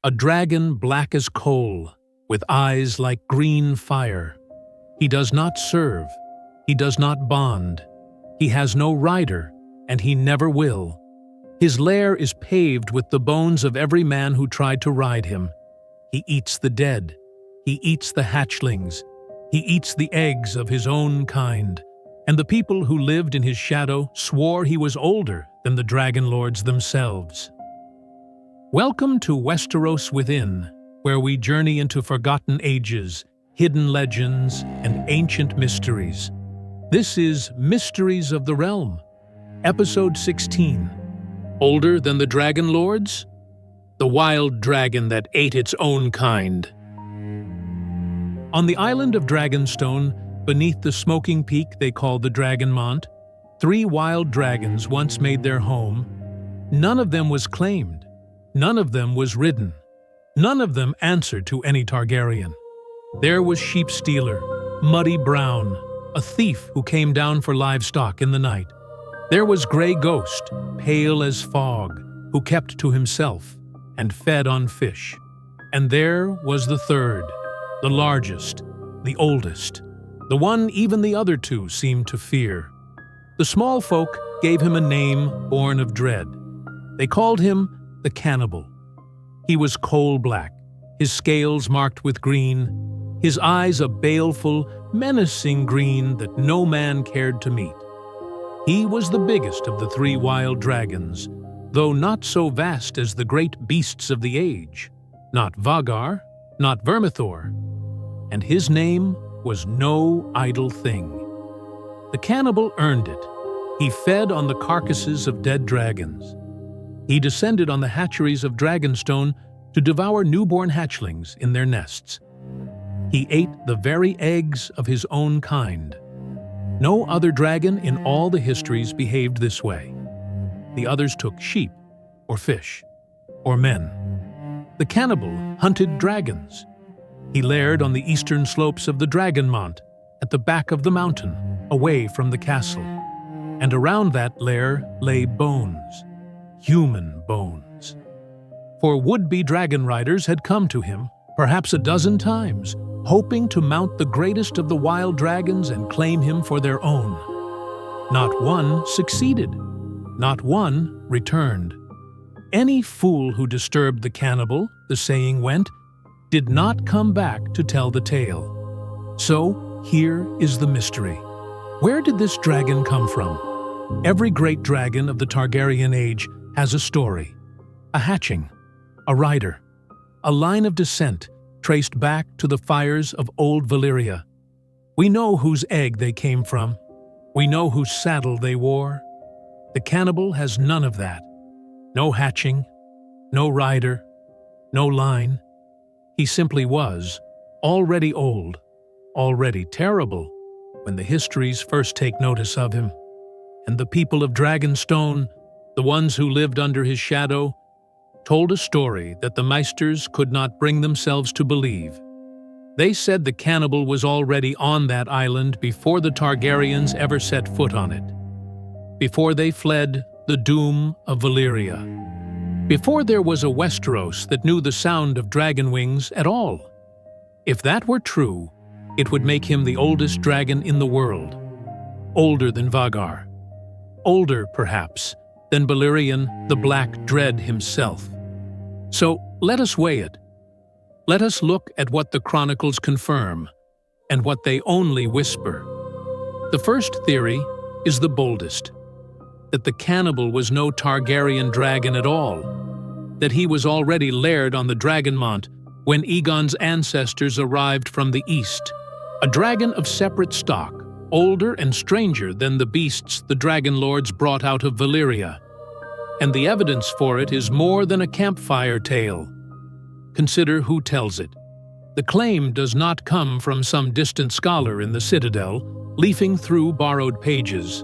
A dragon black as coal, with eyes like green fire. He does not serve, he does not bond, he has no rider, and he never will. His lair is paved with the bones of every man who tried to ride him. He eats the dead, he eats the hatchlings, he eats the eggs of his own kind, and the people who lived in his shadow swore he was older than the dragonlords themselves. Welcome to Westeros Within, where we journey into forgotten ages, hidden legends, and ancient mysteries. This is Mysteries of the Realm, Episode 16. Older than the dragonlords? The wild dragon that ate its own kind. On the island of Dragonstone, beneath the smoking peak they call the Dragonmont, 3 wild dragons once made their home. None of them was claimed. None of them was ridden. None of them answered to any Targaryen. There was Sheep Stealer, Muddy Brown, a thief who came down for livestock in the night. There was Grey Ghost, pale as fog, who kept to himself and fed on fish. And there was the third, the largest, the oldest, the one even the other 2 seemed to fear. The smallfolk gave him a name born of dread. They called him the Cannibal. He was coal-black, his scales marked with green, his eyes a baleful, menacing green that no man cared to meet. He was the biggest of the 3 wild dragons, though not so vast as the great beasts of the age, not Vhagar, not Vermithor, and his name was no idle thing. The Cannibal earned it. He fed on the carcasses of dead dragons. He descended on the hatcheries of Dragonstone to devour newborn hatchlings in their nests. He ate the very eggs of his own kind. No other dragon in all the histories behaved this way. The others took sheep, or fish, or men. The Cannibal hunted dragons. He laired on the eastern slopes of the Dragonmont, at the back of the mountain, away from the castle. And around that lair lay bones. Human bones. For would-be dragon riders had come to him, perhaps a dozen times, hoping to mount the greatest of the wild dragons and claim him for their own. Not one succeeded. Not one returned. Any fool who disturbed the Cannibal, the saying went, did not come back to tell the tale. So here is the mystery. Where did this dragon come from? Every great dragon of the Targaryen age has a story, a hatching, a rider, a line of descent traced back to the fires of old Valyria. We know whose egg they came from. We know whose saddle they wore. The Cannibal has none of that. No hatching, no rider, no line. He simply was, already old, already terrible, when the histories first take notice of him. And the people of Dragonstone, the ones who lived under his shadow, told a story that the maesters could not bring themselves to believe. They said the Cannibal was already on that island before the Targaryens ever set foot on it. Before they fled the Doom of Valyria. Before there was a Westeros that knew the sound of dragon wings at all. If that were true, it would make him the oldest dragon in the world. Older than Vhagar. Older, perhaps, than Balerion the Black Dread himself. So let us weigh it. Let us look at what the chronicles confirm, and what they only whisper. The first theory is the boldest, that the Cannibal was no Targaryen dragon at all, that he was already laired on the Dragonmont when Aegon's ancestors arrived from the east, a dragon of separate stock, older and stranger than the beasts the dragonlords brought out of Valyria. And the evidence for it is more than a campfire tale. Consider who tells it. The claim does not come from some distant scholar in the citadel, leafing through borrowed pages.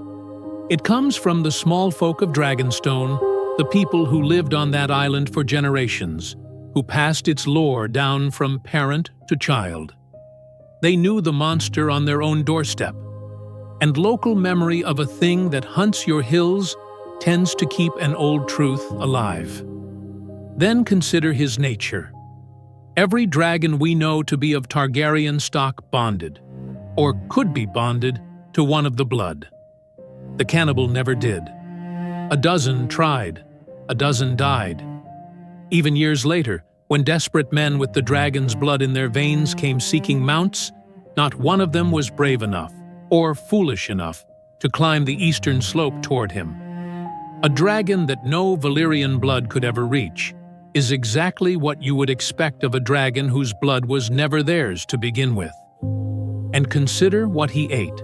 It comes from the smallfolk of Dragonstone, the people who lived on that island for generations, who passed its lore down from parent to child. They knew the monster on their own doorstep, and local memory of a thing that hunts your hills tends to keep an old truth alive. Then consider his nature. Every dragon we know to be of Targaryen stock bonded, or could be bonded, to one of the blood. The cannibal never did. A dozen tried, a dozen died. Even years later, when desperate men with the dragon's blood in their veins came seeking mounts, not one of them was brave enough, or foolish enough, to climb the eastern slope toward him. A dragon that no Valyrian blood could ever reach is exactly what you would expect of a dragon whose blood was never theirs to begin with. And consider what he ate.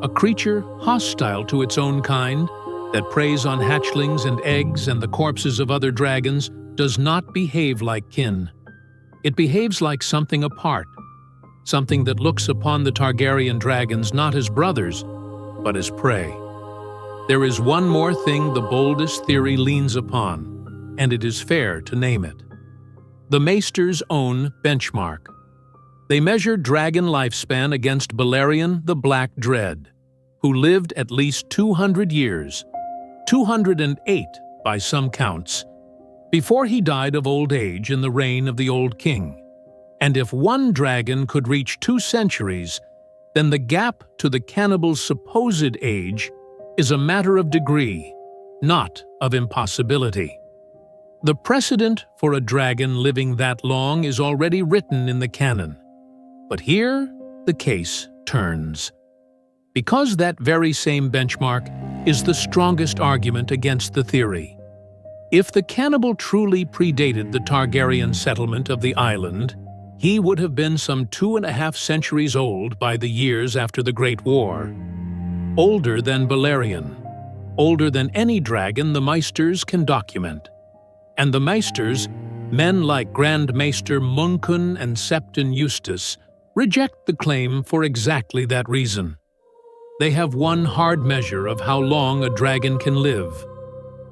A creature hostile to its own kind, that preys on hatchlings and eggs and the corpses of other dragons, does not behave like kin. It behaves like something apart, something that looks upon the Targaryen dragons not as brothers, but as prey. There is one more thing the boldest theory leans upon, and it is fair to name it. The maesters' own benchmark. They measured dragon lifespan against Balerion the Black Dread, who lived at least 200 years, 208 by some counts, before he died of old age in the reign of the old king. And if one dragon could reach 2 centuries, then the gap to the cannibal's supposed age is a matter of degree, not of impossibility. The precedent for a dragon living that long is already written in the canon. But here, the case turns. Because that very same benchmark is the strongest argument against the theory. If the cannibal truly predated the Targaryen settlement of the island, he would have been some 2.5 centuries old by the years after the Great War. Older than Balerion, older than any dragon the maesters can document. And the maesters, men like Grand Maester Munkun and Septon Eustace, reject the claim for exactly that reason. They have one hard measure of how long a dragon can live,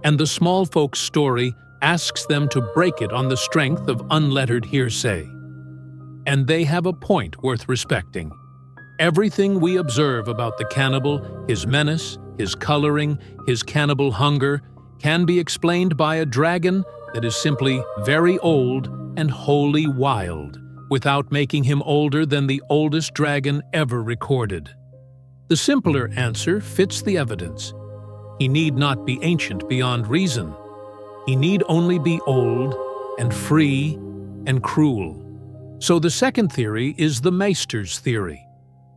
and the smallfolk story asks them to break it on the strength of unlettered hearsay. And they have a point worth respecting. Everything we observe about the cannibal, his menace, his coloring, his cannibal hunger, can be explained by a dragon that is simply very old and wholly wild, without making him older than the oldest dragon ever recorded. The simpler answer fits the evidence. He need not be ancient beyond reason. He need only be old and free and cruel. So the second theory is the maesters' theory,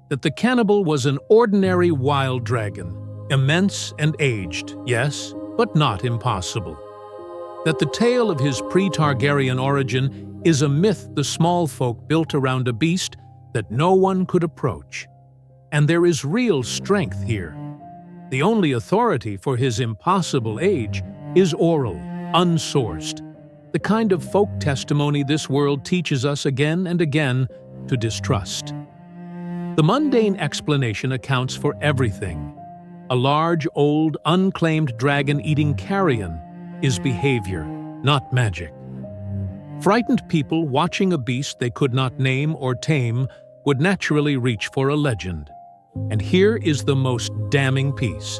that the cannibal was an ordinary wild dragon, immense and aged, yes, but not impossible. That the tale of his pre-Targaryen origin is a myth the small folk built around a beast that no one could approach. And there is real strength here. The only authority for his impossible age is oral, unsourced, the kind of folk testimony this world teaches us again and again to distrust. The mundane explanation accounts for everything. A large, old, unclaimed dragon-eating carrion is behavior, not magic. Frightened people watching a beast they could not name or tame would naturally reach for a legend. And here is the most damning piece,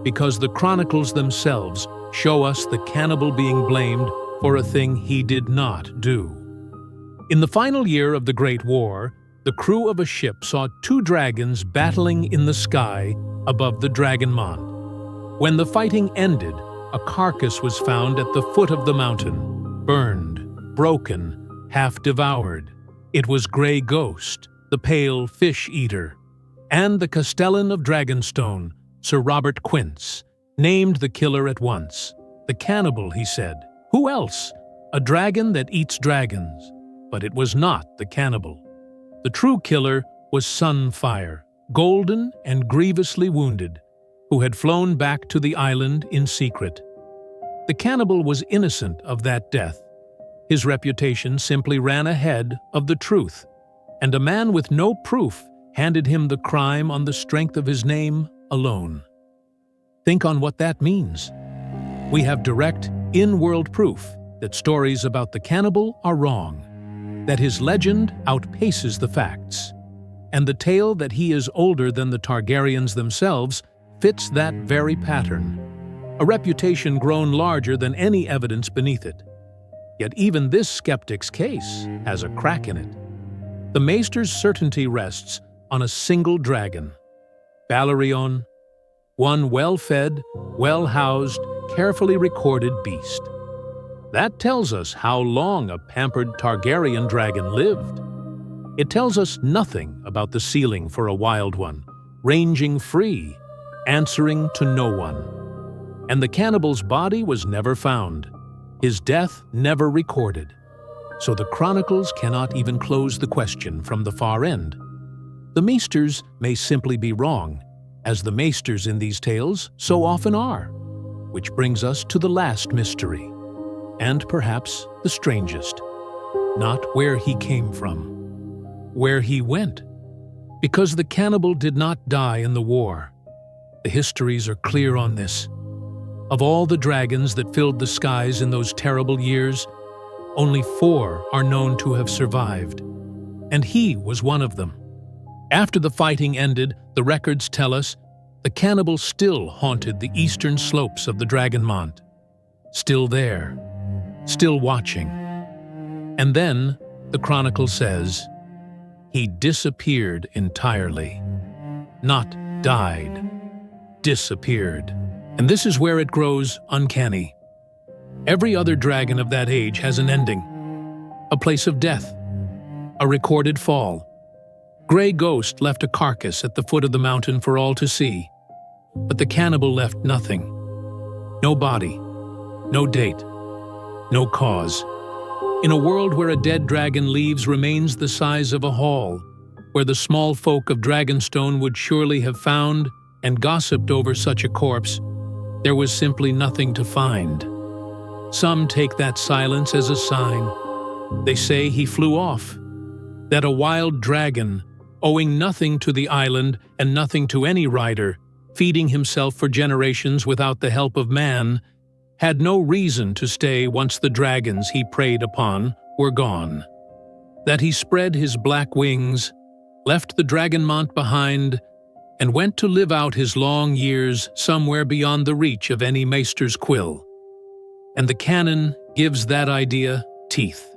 because the chronicles themselves show us the cannibal being blamed for a thing he did not do. In the final year of the Great War, the crew of a ship saw 2 dragons battling in the sky above the Dragonmont. When the fighting ended, a carcass was found at the foot of the mountain, burned, broken, half devoured. It was Grey Ghost, the pale fish-eater, and the Castellan of Dragonstone, Sir Robert Quince, named the killer at once. The cannibal, he said. Who else? A dragon that eats dragons. But it was not the cannibal. The true killer was Sunfire, golden and grievously wounded, who had flown back to the island in secret. The cannibal was innocent of that death. His reputation simply ran ahead of the truth, and a man with no proof handed him the crime on the strength of his name alone. Think on what that means. We have direct, in-world proof that stories about the cannibal are wrong, that his legend outpaces the facts, and the tale that he is older than the Targaryens themselves fits that very pattern, a reputation grown larger than any evidence beneath it. Yet even this skeptic's case has a crack in it. The maester's certainty rests on a single dragon, Balerion, one well-fed, well-housed, carefully recorded beast. That tells us how long a pampered Targaryen dragon lived. It tells us nothing about the ceiling for a wild one, ranging free, answering to no one. And the cannibal's body was never found, his death never recorded. So the chronicles cannot even close the question from the far end. The maesters may simply be wrong, as the maesters in these tales so often are. Which brings us to the last mystery, and perhaps the strangest. Not where he came from, where he went. Because the cannibal did not die in the war. The histories are clear on this. Of all the dragons that filled the skies in those terrible years, only 4 are known to have survived, and he was one of them. After the fighting ended, the records tell us the cannibal still haunted the eastern slopes of the Dragonmont. Still there, still watching. And then, the chronicle says, he disappeared entirely. Not died, disappeared. And this is where it grows uncanny. Every other dragon of that age has an ending, a place of death, a recorded fall. Grey Ghost left a carcass at the foot of the mountain for all to see, but the cannibal left nothing. No body, no date, no cause. In a world where a dead dragon leaves remains the size of a hall, where the small folk of Dragonstone would surely have found and gossiped over such a corpse, there was simply nothing to find. Some take that silence as a sign. They say he flew off, that a wild dragon, owing nothing to the island and nothing to any rider, feeding himself for generations without the help of man, had no reason to stay once the dragons he preyed upon were gone. That he spread his black wings, left the Dragonmont behind, and went to live out his long years somewhere beyond the reach of any maester's quill. And the canon gives that idea teeth.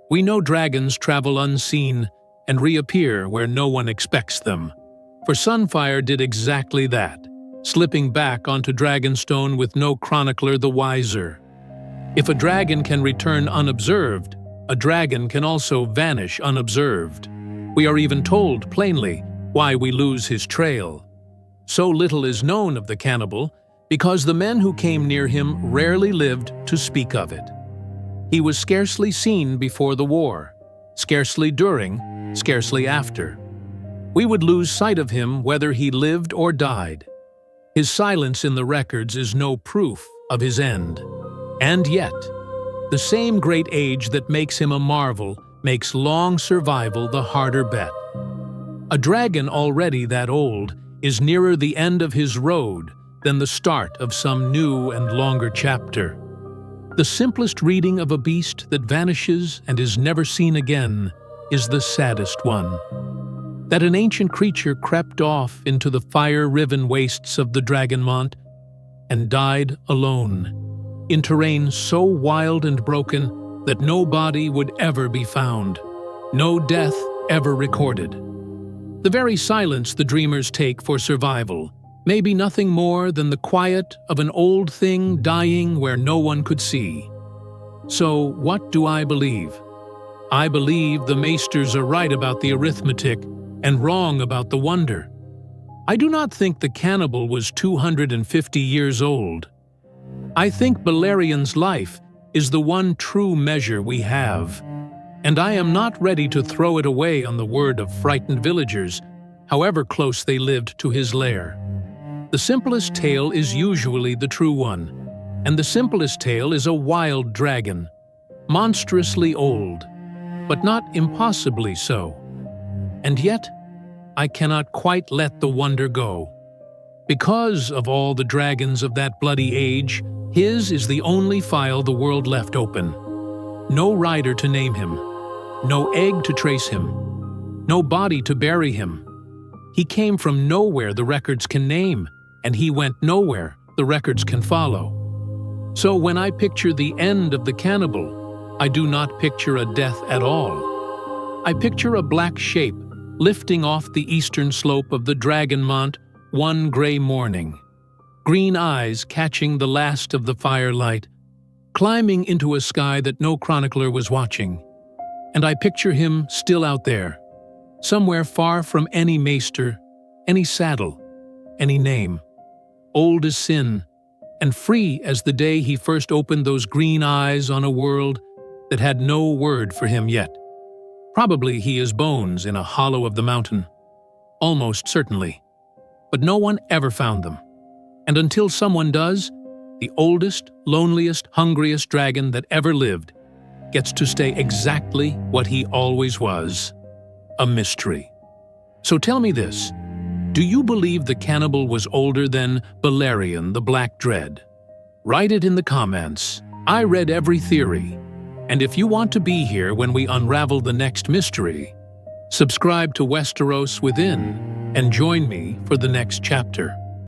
We know dragons travel unseen and reappear where no one expects them. For Sunfire did exactly that, slipping back onto Dragonstone with no chronicler the wiser. If a dragon can return unobserved, a dragon can also vanish unobserved. We are even told plainly why we lose his trail. So little is known of the cannibal because the men who came near him rarely lived to speak of it. He was scarcely seen before the war, scarcely during, scarcely after. We would lose sight of him whether he lived or died. His silence in the records is no proof of his end. And yet, the same great age that makes him a marvel makes long survival the harder bet. A dragon already that old is nearer the end of his road than the start of some new and longer chapter. The simplest reading of a beast that vanishes and is never seen again is the saddest one. That an ancient creature crept off into the fire-riven wastes of the Dragonmont and died alone, in terrain so wild and broken that no body would ever be found, no death ever recorded. The very silence the dreamers take for survival may be nothing more than the quiet of an old thing dying where no one could see. So what do I believe? I believe the maesters are right about the arithmetic and wrong about the wonder. I do not think the cannibal was 250 years old. I think Balerion's life is the one true measure we have, and I am not ready to throw it away on the word of frightened villagers, however close they lived to his lair. The simplest tale is usually the true one, and the simplest tale is a wild dragon, monstrously old, but not impossibly so. And yet, I cannot quite let the wonder go. Because of all the dragons of that bloody age, his is the only file the world left open. No rider to name him, no egg to trace him, no body to bury him. He came from nowhere the records can name, and he went nowhere the records can follow. So when I picture the end of the cannibal, I do not picture a death at all. I picture a black shape lifting off the eastern slope of the Dragonmont one gray morning, green eyes catching the last of the firelight, climbing into a sky that no chronicler was watching. And I picture him still out there, somewhere far from any maester, any saddle, any name, old as sin, and free as the day he first opened those green eyes on a world that had no word for him yet. Probably he is bones in a hollow of the mountain. Almost certainly. But no one ever found them. And until someone does, the oldest, loneliest, hungriest dragon that ever lived gets to stay exactly what he always was, a mystery. So tell me this, do you believe the cannibal was older than Balerion the Black Dread? Write it in the comments. I read every theory. And if you want to be here when we unravel the next mystery, subscribe to Westeros Within and join me for the next chapter.